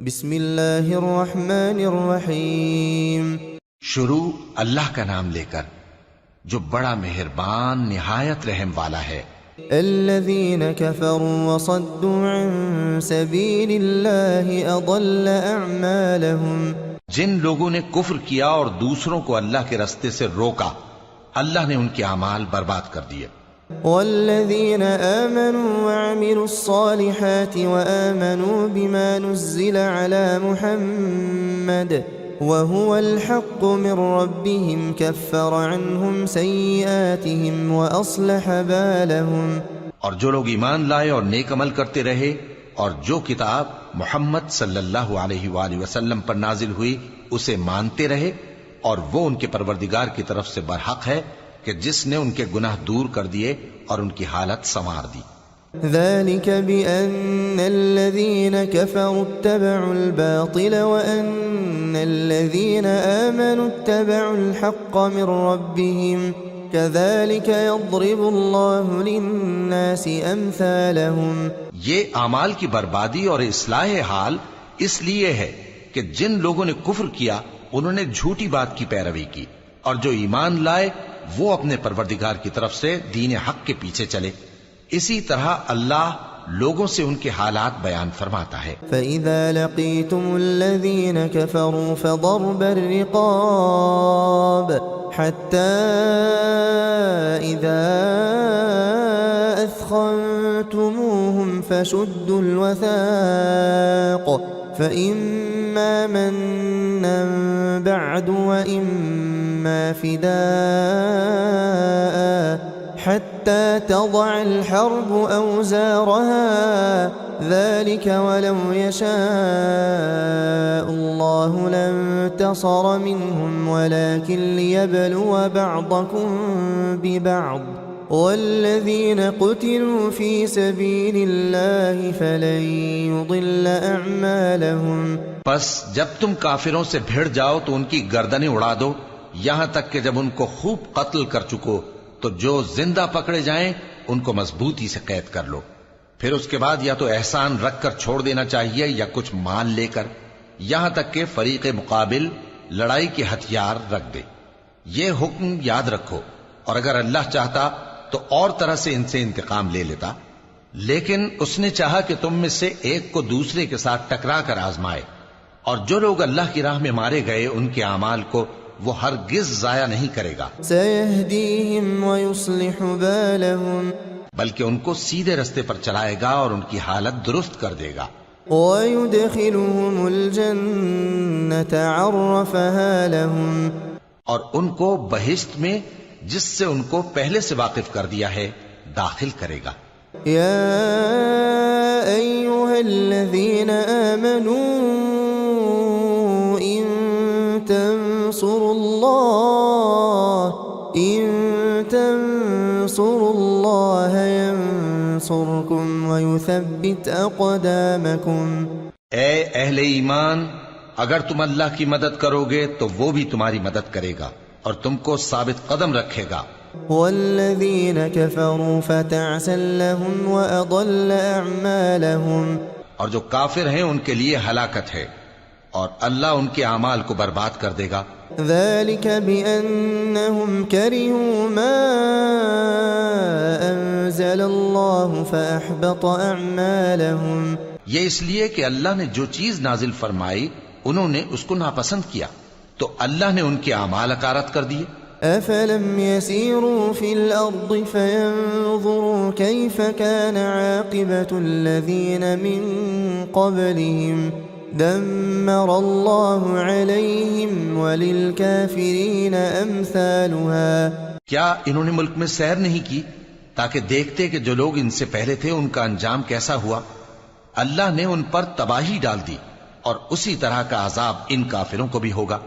بسم اللہ الرحمن الرحیم۔ شروع اللہ کا نام لے کر جو بڑا مہربان نہایت رحم والا ہے۔ الذین کفروا وصدوا عن سبیل اللہ اضل اعمالهم، جن لوگوں نے کفر کیا اور دوسروں کو اللہ کے رستے سے روکا، اللہ نے ان کے اعمال برباد کر دیے۔ والذین آمنوا وعملوا الصالحات وآمنوا بما نزل على محمد وهو الحق من ربهم كفر عنهم سيئاتهم وأصلح بالهم۔ اور جو لوگ ایمان لائے اور نیک عمل کرتے رہے اور جو کتاب محمد صلی اللہ علیہ وآلہ وسلم پر نازل ہوئی اسے مانتے رہے، اور وہ ان کے پروردگار کی طرف سے برحق ہے کہ جس نے ان کے گناہ دور کر دیے اور ان کی حالت سنوار دی۔ ذلك بأن الذين كفروا اتبعوا الباطل وأن الذين آمنوا اتبعوا الحق من ربهم كذلك يضرب الله للناس أمثالهم۔ یہ اعمال کی بربادی اور اصلاح حال اس لیے ہے کہ جن لوگوں نے کفر کیا انہوں نے جھوٹی بات کی پیروی کی، اور جو ایمان لائے وہ اپنے پروردگار کی طرف سے دین حق کے پیچھے چلے۔ اسی طرح اللہ لوگوں سے ان کے حالات بیان فرماتا ہے۔ فَإِذَا لَقِيتُمُ الَّذِينَ كَفَرُوا فَضَرْبَ الرِّقَابِ حَتَّى إِذَا أَثْخَنْتُمُوهُمْ فَشُدُّوا الْوَثَاقَ فَإِمَّا مَنًّا بَعْدُ وَإِمَّا فِدَاءً حتى تضع الحرب أوزارها ذلك ولو يشاء الله لانتصر منهم ولكن ليبلو بعضكم ببعض والذين قتلوا في سبيل الله فلن يضل أعمالهم۔ پس جب تم کافروں سے بھیڑ جاؤ تو ان کی گردنیں اڑا دو، یہاں تک کہ جب ان کو خوب قتل کر چکو تو جو زندہ پکڑے جائیں ان کو مضبوطی سے قید کر لو، پھر اس کے بعد یا تو احسان رکھ کر چھوڑ دینا چاہیے یا کچھ مال لے کر، یہاں تک کہ فریق مقابل لڑائی کے ہتھیار رکھ دے۔ یہ حکم یاد رکھو، اور اگر اللہ چاہتا تو اور طرح سے ان سے انتقام لے لیتا، لیکن اس نے چاہا کہ تم میں سے ایک کو دوسرے کے ساتھ ٹکرا کر آزمائے، اور جو لوگ اللہ کی راہ میں مارے گئے ان کے اعمال کو وہ ہرگز ضائع نہیں کرے گا، سَيَهْدِيهِمْ وَيُصْلِحُ بَالَهُمْ، بلکہ ان کو سیدھے رستے پر چلائے گا اور ان کی حالت درست کر دے گا۔ وَيُدْخِلُهُمُ الْجَنَّةَ عَرَّفَهَا لَهُمْ، اور ان کو بہشت میں جس سے ان کو پہلے سے واقف کر دیا ہے داخل کرے گا۔ يا أيها الذين آمنوا إن تنصروا الله ينصركم ويثبت أقدامكم۔ اے اہل ایمان، اگر تم اللہ کی مدد کرو گے تو وہ بھی تمہاری مدد کرے گا اور تم کو ثابت قدم رکھے گا۔ والذين كفروا فتعسا لهم وأضل أعمالهم، اور جو کافر ہیں ان کے لیے ہلاکت ہے اور اللہ ان کے اعمال کو برباد کر دے گا۔ ذلك بأنهم كرهوا ما أنزل الله فأحبط أعمالهم، یہ اس لیے کہ اللہ نے جو چیز نازل فرمائی انہوں نے اس کو ناپسند کیا تو اللہ نے ان کے اعمال اکارت کر دیے۔ أفلم يسيروا في الأرض فينظروا كيف كان عاقبة الذين من قبلهم دمر الله عليهم وللكافرين أمثالها۔ کیا انہوں نے ملک میں سیر نہیں کی تاکہ دیکھتے کہ جو لوگ ان سے پہلے تھے ان کا انجام کیسا ہوا؟ اللہ نے ان پر تباہی ڈال دی اور اسی طرح کا عذاب ان کافروں کو بھی ہوگا۔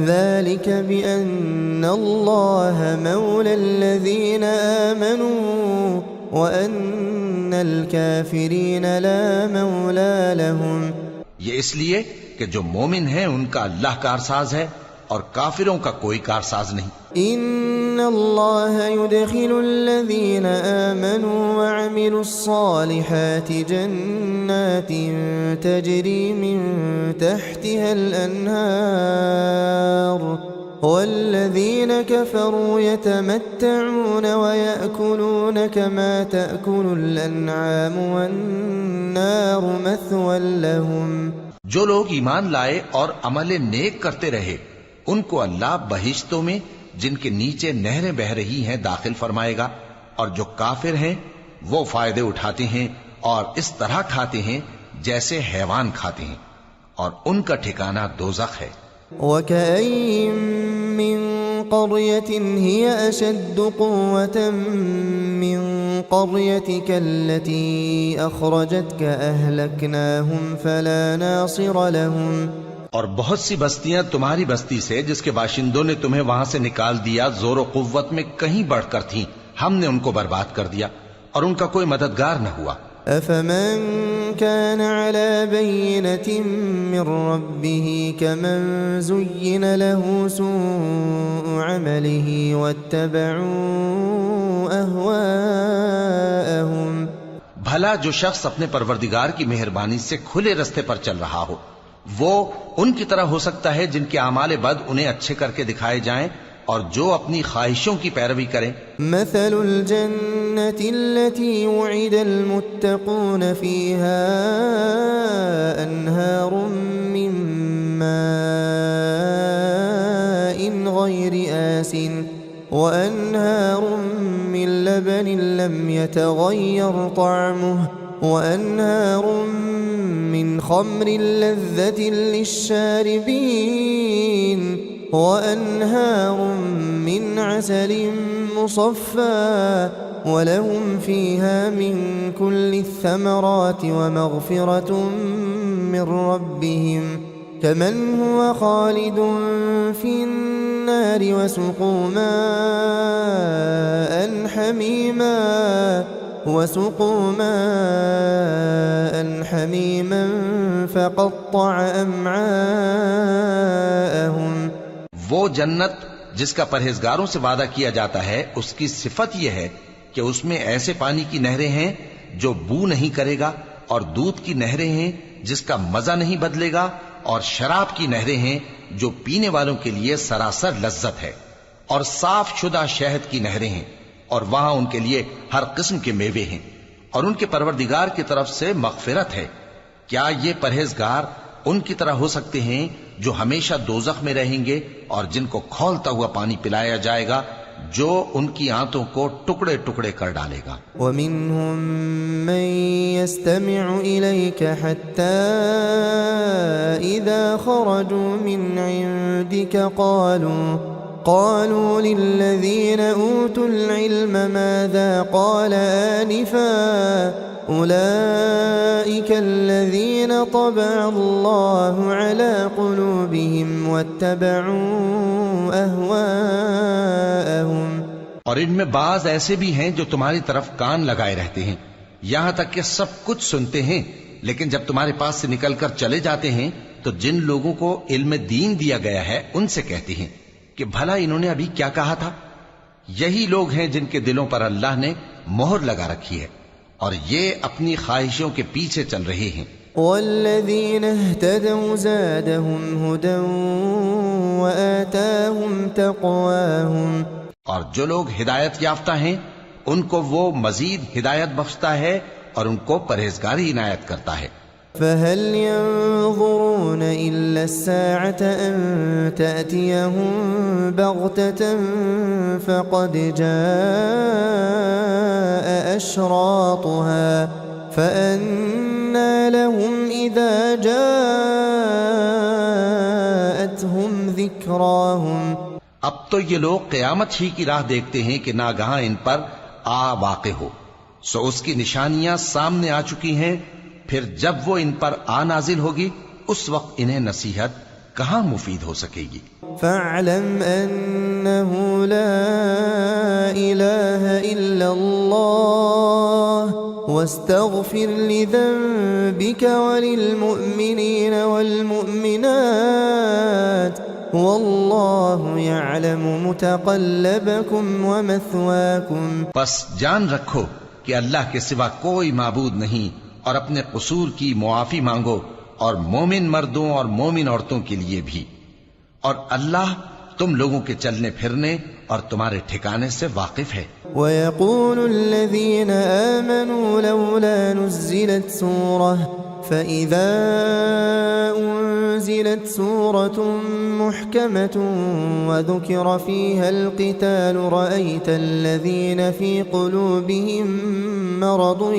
ذلك بأن الله مولى الذين آمنوا وأن الكافرين لا مولى لهم، یہ اس لیے کہ جو مومن ہیں ان کا اللہ کارساز ہے اور کافروں کا کوئی کارساز نہیں۔ ان اللہ يدخل الذین آمنوا وعملوا الصالحات جنات تجری من تحتها الانہار والذین كفروا يتمتعون ويأكلون كما تأكل الانعام والنار مثوى لهم۔ جو لوگ ایمان لائے اور عمل نیک کرتے رہے ان کو اللہ بہشتوں میں جن کے نیچے نہریں بہ رہی ہیں داخل فرمائے گا، اور جو کافر ہیں وہ فائدے اٹھاتے ہیں اور اس طرح کھاتے ہیں جیسے حیوان کھاتے ہیں، اور ان کا ٹھکانہ دوزخ ہے۔ وَكَأَيٍّ مِّن قَرْيَةٍ هِيَ أَشَدُّ قُوَّةً مِّن قَرْيَتِكَ الَّتِي أَخْرَجَتْكَ أَهْلَكْنَاهُمْ فَلَا نَاصِرَ لَهُمْ۔ اور بہت سی بستیاں تمہاری بستی سے جس کے باشندوں نے تمہیں وہاں سے نکال دیا زور و قوت میں کہیں بڑھ کر تھیں، ہم نے ان کو برباد کر دیا اور ان کا کوئی مددگار نہ ہوا۔ أَفَمَن كَانَ عَلَى بَيِّنَةٍ مِّن رَّبِّهِ كَمَن زُيِّنَ لَهُ سُوءُ عَمَلِهِ وَاتَّبَعُوا أَهْوَاءَهُمْ۔ بھلا جو شخص اپنے پروردگار کی مہربانی سے کھلے رستے پر چل رہا ہو وہ ان کی طرح ہو سکتا ہے جن کے اعمال بد انہیں اچھے کر کے دکھائے جائیں اور جو اپنی خواہشوں کی پیروی کریں۔ مثل الجنة التي وعد المتقون فيها أنهار من ماء غير آسن وأنهار من لبن لم يتغير طعمه وأنهار من خمر لذة للشاربين وأنهار من عسل مصفى ولهم فيها من كل الثمرات ومغفرة من ربهم كمن هو خالد في النار وسقوا ماء حميما فقطع أمعاءهم۔ وہ جنت جس کا پرہیزگاروں سے وعدہ کیا جاتا ہے اس کی صفت یہ ہے کہ اس میں ایسے پانی کی نہریں ہیں جو بو نہیں کرے گا، اور دودھ کی نہریں ہیں جس کا مزہ نہیں بدلے گا، اور شراب کی نہریں ہیں جو پینے والوں کے لیے سراسر لذت ہے، اور صاف شدہ شہد کی نہریں ہیں، اور وہاں ان کے لیے ہر قسم کے میوے ہیں، اور ان کے پروردگار کی طرف سے مغفرت ہے۔ کیا یہ پرہیزگار ان کی طرح ہو سکتے ہیں جو ہمیشہ دوزخ میں رہیں گے اور جن کو کھولتا ہوا پانی پلایا جائے گا جو ان کی آنتوں کو ٹکڑے ٹکڑے کر ڈالے گا۔ وَمِنْهُمْ مَنْ يَسْتَمِعُ إِلَيْكَ حَتَّى إِذَا خَرَجُوا مِنْ عِنْدِكَ قالوا للذين أوتوا العلم ماذا قال آنفا أولئك الذين طبع الله على قلوبهم واتبعوا أهواءهم۔ اور ان میں بعض ایسے بھی ہیں جو تمہاری طرف کان لگائے رہتے ہیں یہاں تک کہ سب کچھ سنتے ہیں، لیکن جب تمہارے پاس سے نکل کر چلے جاتے ہیں تو جن لوگوں کو علم دین دیا گیا ہے ان سے کہتے ہیں کہ بھلا انہوں نے ابھی کیا کہا تھا۔ یہی لوگ ہیں جن کے دلوں پر اللہ نے مہر لگا رکھی ہے اور یہ اپنی خواہشوں کے پیچھے چل رہے ہیں۔ والذین اہتدوا زادهم هدى وآتاهم تقواهم۔ اور جو لوگ ہدایت یافتہ ہیں ان کو وہ مزید ہدایت بخشتا ہے اور ان کو پرہیزگاری عنایت کرتا ہے۔ فهل ينظرون إلا الساعة أن تأتيهم بغتة فقد جاء أشراطها فأنى لهم إذا جاءتهم ذكراهم۔ اب تو یہ لوگ قیامت ہی کی راہ دیکھتے ہیں کہ ناگہاں ان پر آ واقع ہو، سو اس کی نشانیاں سامنے آ چکی ہیں، پھر جب وہ ان پر آ نازل ہوگی اس وقت انہیں نصیحت کہاں مفید ہو سکے گی۔ فاعلم انه لا اله الا الله واستغفر لذنبك وللمؤمنين والمؤمنات والله يعلم متقلبكم ومثواكم. پس جان رکھو کہ اللہ کے سوا کوئی معبود نہیں، اور اپنے قصور کی معافی مانگو، اور مومن مردوں اور مومن عورتوں کے لیے بھی، اور اللہ تم لوگوں کے چلنے پھرنے اور تمہارے ٹھکانے سے واقف ہے. ويقول الذين آمنوا لولا نزلت سورة فإذا أنزلت سورة محكمة وذكر فيها القتال رأيت الذين في قلوبهم مرض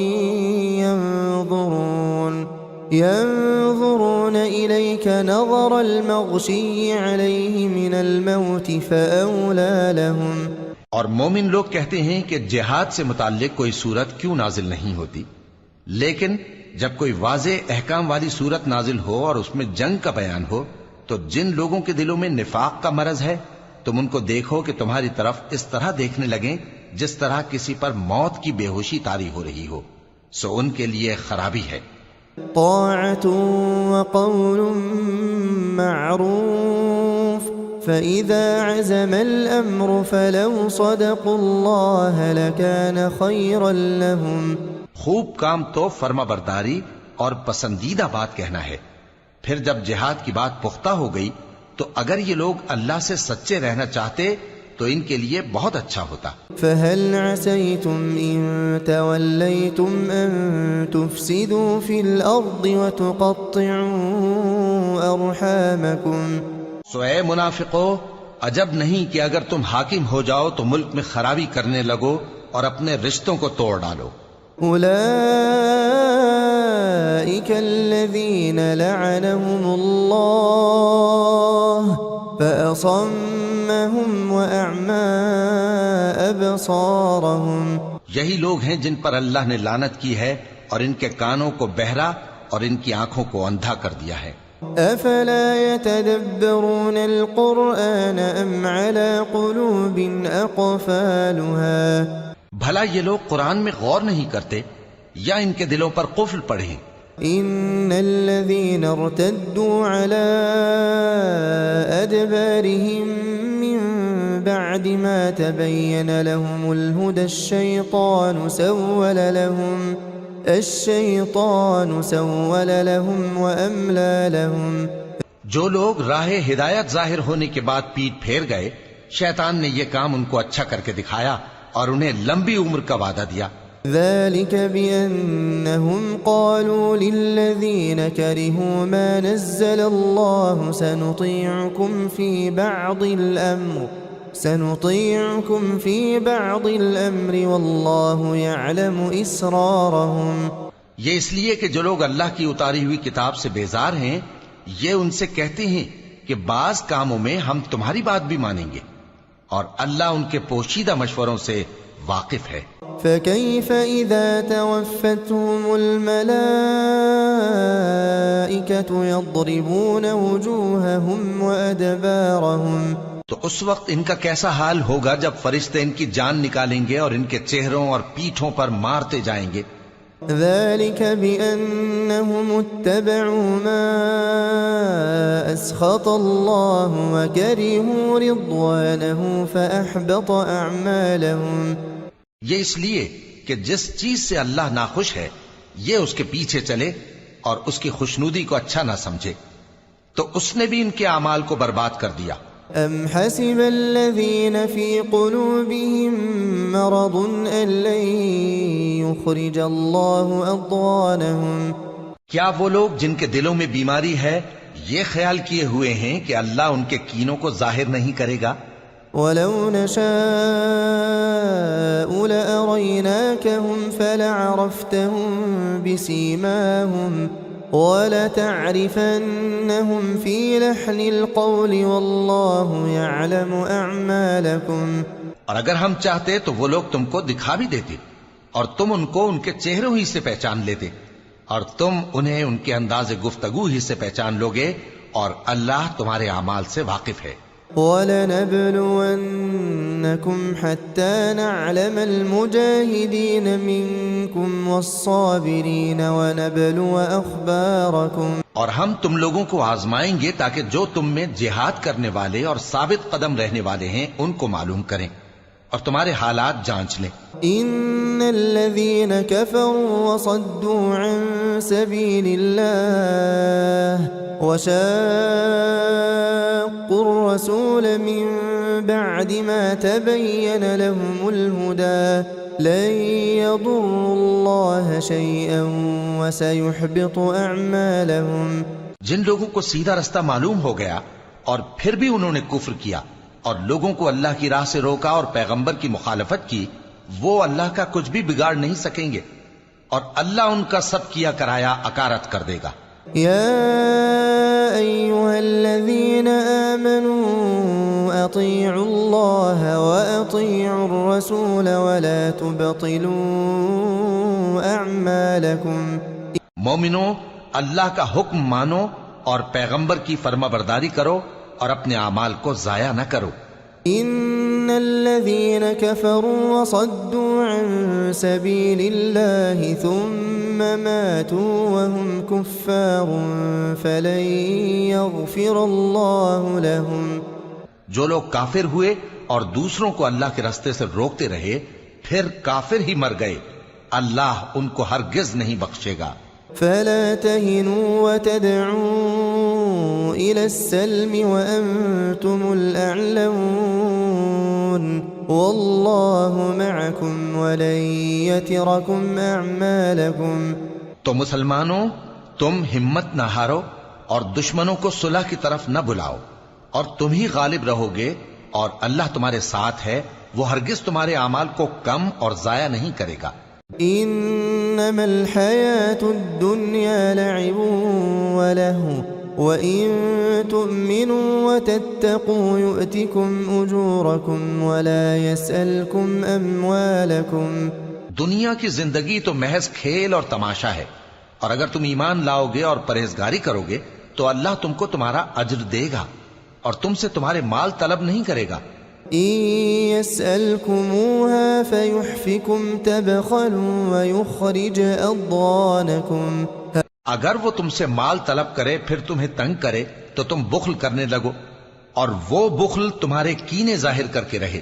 ينظرون إليك نظر المغشي عليه من الموت فأولى لهم. اور مومن لوگ کہتے ہیں کہ جہاد سے متعلق کوئی صورت کیوں نازل نہیں ہوتی، لیکن جب کوئی واضح احکام والی صورت نازل ہو اور اس میں جنگ کا بیان ہو تو جن لوگوں کے دلوں میں نفاق کا مرض ہے تم ان کو دیکھو کہ تمہاری طرف اس طرح دیکھنے لگیں جس طرح کسی پر موت کی بے ہوشی طاری ہو رہی ہو، سو ان کے لیے خرابی ہے. طاعة وقول معروف فإذا عزم الأمر فلو صدقوا الله لكان خيرا لهم. خوب کام تو فرما برداری اور پسندیدہ بات کہنا ہے. پھر جب جہاد کی بات پختہ ہو گئی تو اگر یہ لوگ اللہ سے سچے رہنا چاہتے تو ان کے لیے بہت اچھا ہوتا. فهل عسيتم إن توليتم أن تفسدوا في الأرض وتقطعوا أرحامكم. سو اے منافقو، عجب نہیں کہ اگر تم حاکم ہو جاؤ تو ملک میں خرابی کرنے لگو اور اپنے رشتوں کو توڑ ڈالو. أولئك الذين لعنهم الله فأصمهم وأعمى أبصارهم. یہی لوگ ہیں جن پر اللہ نے لعنت کی ہے اور ان کے کانوں کو بہرا اور ان کی آنکھوں کو اندھا کر دیا ہے. أفلا يتدبرون القرآن أم على قلوب أقفالها. بھلا یہ لوگ قرآن میں غور نہیں کرتے یا ان کے دلوں پر قفل پڑے؟ إن الذين ارتدوا على أدبارهم من بعد ما تبين لهم الهدى الشيطان سول لهم وأملى لهم. جو لوگ راہ ہدایت ظاہر ہونے کے بعد پیٹ پھیر گئے، شیطان نے یہ کام ان کو اچھا کر کے دکھایا اور انہیں لمبی عمر کا وعدہ دیا. ذلك بأنهم قالوا للذين كرهوا ما نزل الله سنطيعكم في بعض الأمر والله يعلم إسرارهم. یہ اس لیے کہ جو لوگ اللہ کی اتاری ہوئی کتاب سے بیزار ہیں یہ ان سے کہتے ہیں کہ بعض کاموں میں ہم تمہاری بات بھی مانیں گے، اور اللہ ان کے پوشیدہ مشوروں سے واقف ہے. فكيف إذا توفتهم الملائكة يضربون وجوههم وأدبارهم. تو اس وقت ان کا کیسا حال ہوگا جب فرشتے ان کی جان نکالیں گے اور ان کے چہروں اور پیٹھوں پر مارتے جائیں گے. ذلك بأنهم اتبعوا ما أسخط الله وكرهوا رضوانه فأحبط أعمالهم. یہ اس لیے کہ جس چیز سے اللہ ناخوش ہے یہ اس کے پیچھے چلے اور اس کی خوشنودی کو اچھا نہ سمجھے تو اس نے بھی ان کے اعمال کو برباد کر دیا. أم حسب الذين في قلوبهم مرض أن لن يخرج الله أضغانهم. کیا وہ لوگ جن کے دلوں میں بیماری ہے یہ خیال کیے ہوئے ہیں کہ اللہ ان کے کینوں کو ظاہر نہیں کرے گا؟ ولو نشاء لأريناكهم فلعرفتهم بسيماهم وَلَتَعْرِفَنَّهُمْ فِي لَحْنِ الْقَوْلِ وَاللَّهُ يَعْلَمُ أَعْمَالَكُمْ. اور اگر ہم چاہتے تو وہ لوگ تم کو دکھا بھی دیتے اور تم ان کو ان کے چہروں ہی سے پہچان لیتے اور تم انہیں ان کے انداز گفتگو ہی سے پہچان لوگے اور اللہ تمہارے اعمال سے واقف ہے. وَلَنَبْلُوَنَّكُمْ حَتَّى نَعْلَمَ الْمُجَاهِدِينَ مِنكُمْ وَالصَّابِرِينَ وَنَبْلُوَ أَخْبَارَكُمْ اور ہم تم لوگوں کو آزمائیں گے تاکہ جو تم میں جہاد کرنے والے اور ثابت قدم رہنے والے ہیں ان کو معلوم کریں اور تمہارے حالات جانچ لیں. إن الذين كفروا وصدوا عن سبيل الله وشاقوا الرسول من بعد ما تبين لهم الهدى لن يضروا الله شيئا وسيحبط أعمالهم. جن لوگوں کو سیدھا رستہ معلوم ہو گیا اور پھر بھی انہوں نے کفر کیا اور لوگوں کو اللہ کی راہ سے روکا اور پیغمبر کی مخالفت کی، وہ اللہ کا کچھ بھی بگاڑ نہیں سکیں گے اور اللہ ان کا سب کیا کرایا اکارت کر دے گا. يا أيها الذين آمنوا أطيعوا الله وأطيعوا الرسول ولا تبطلوا أعمالكم. مومنو، اللہ کا حکم مانو اور پیغمبر کی فرما برداری کرو اور اپنے اعمال کو ضائع نہ کرو. إن الذين كفروا وصدوا عن سبيل الله ثم ماتوا وهم كفار فلن يغفر الله لهم. جو لوگ کافر ہوئے اور دوسروں کو اللہ کے راستے سے روکتے رہے پھر کافر ہی مر گئے، اللہ ان کو ہرگز نہیں بخشے گا. فلا تهنوا وتدعوا إلى السلم وأنتم الأعلون والله معكم ولن يتركم أعمالكم. تو مسلمانوں، تم ہمت نہ ہارو اور دشمنوں کو صلح کی طرف نہ بلاؤ، اور تم ہی غالب رہو گے اور اللہ تمہارے ساتھ ہے، وہ ہرگز تمہارے اعمال کو کم اور ضائع نہیں کرے گا. إنما الحياة الدنيا لعب ولهو وإن تؤمنوا وتتقوا يؤتكم أجوركم ولا يسألكم أموالكم. دنیا کی زندگی تو محض کھیل اور تماشا ہے، اور اگر تم ایمان لاؤ گے اور پرہیزگاری کرو گے تو اللہ تم کو تمہارا اجر دے گا اور تم سے تمہارے مال طلب نہیں کرے گا. إن يسألكموها فيحفكم تبخلوا ويخرج أضغانكم. اگر وہ تم سے مال طلب کرے پھر تمہیں تنگ کرے تو تم بخل کرنے لگو، اور وہ بخل تمہارے کینے ظاہر کر کے رہے.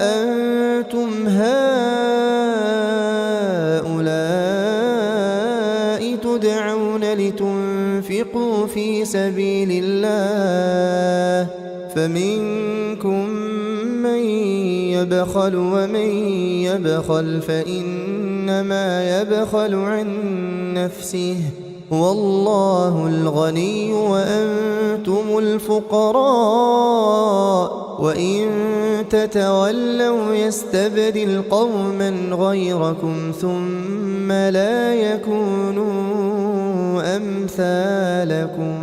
أنتم هؤلاء تدعون لتنفقوا في سبيل الله فمنكم من يبخل ومن يبخل فإنما يبخل عن نفسه والله الغني وأنتم الفقراء وإن تتولوا يستبدل قوما غيركم ثم لا يكونوا أمثالكم.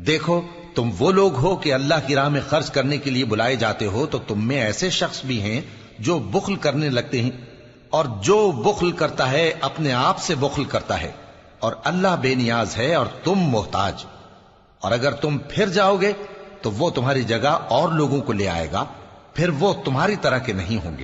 دیکھو، تم وہ لوگ ہو کہ اللہ کی راہ میں خرچ کرنے کے لیے بلائے جاتے ہو، تو تم میں ایسے شخص بھی ہیں جو بخل کرنے لگتے ہیں، اور جو بخل کرتا ہے اپنے آپ سے بخل کرتا ہے، اور اللہ بے نیاز ہے اور تم محتاج. اور اگر تم پھر جاؤ گے تو وہ تمہاری جگہ اور لوگوں کو لے آئے گا، پھر وہ تمہاری طرح کے نہیں ہوں گے.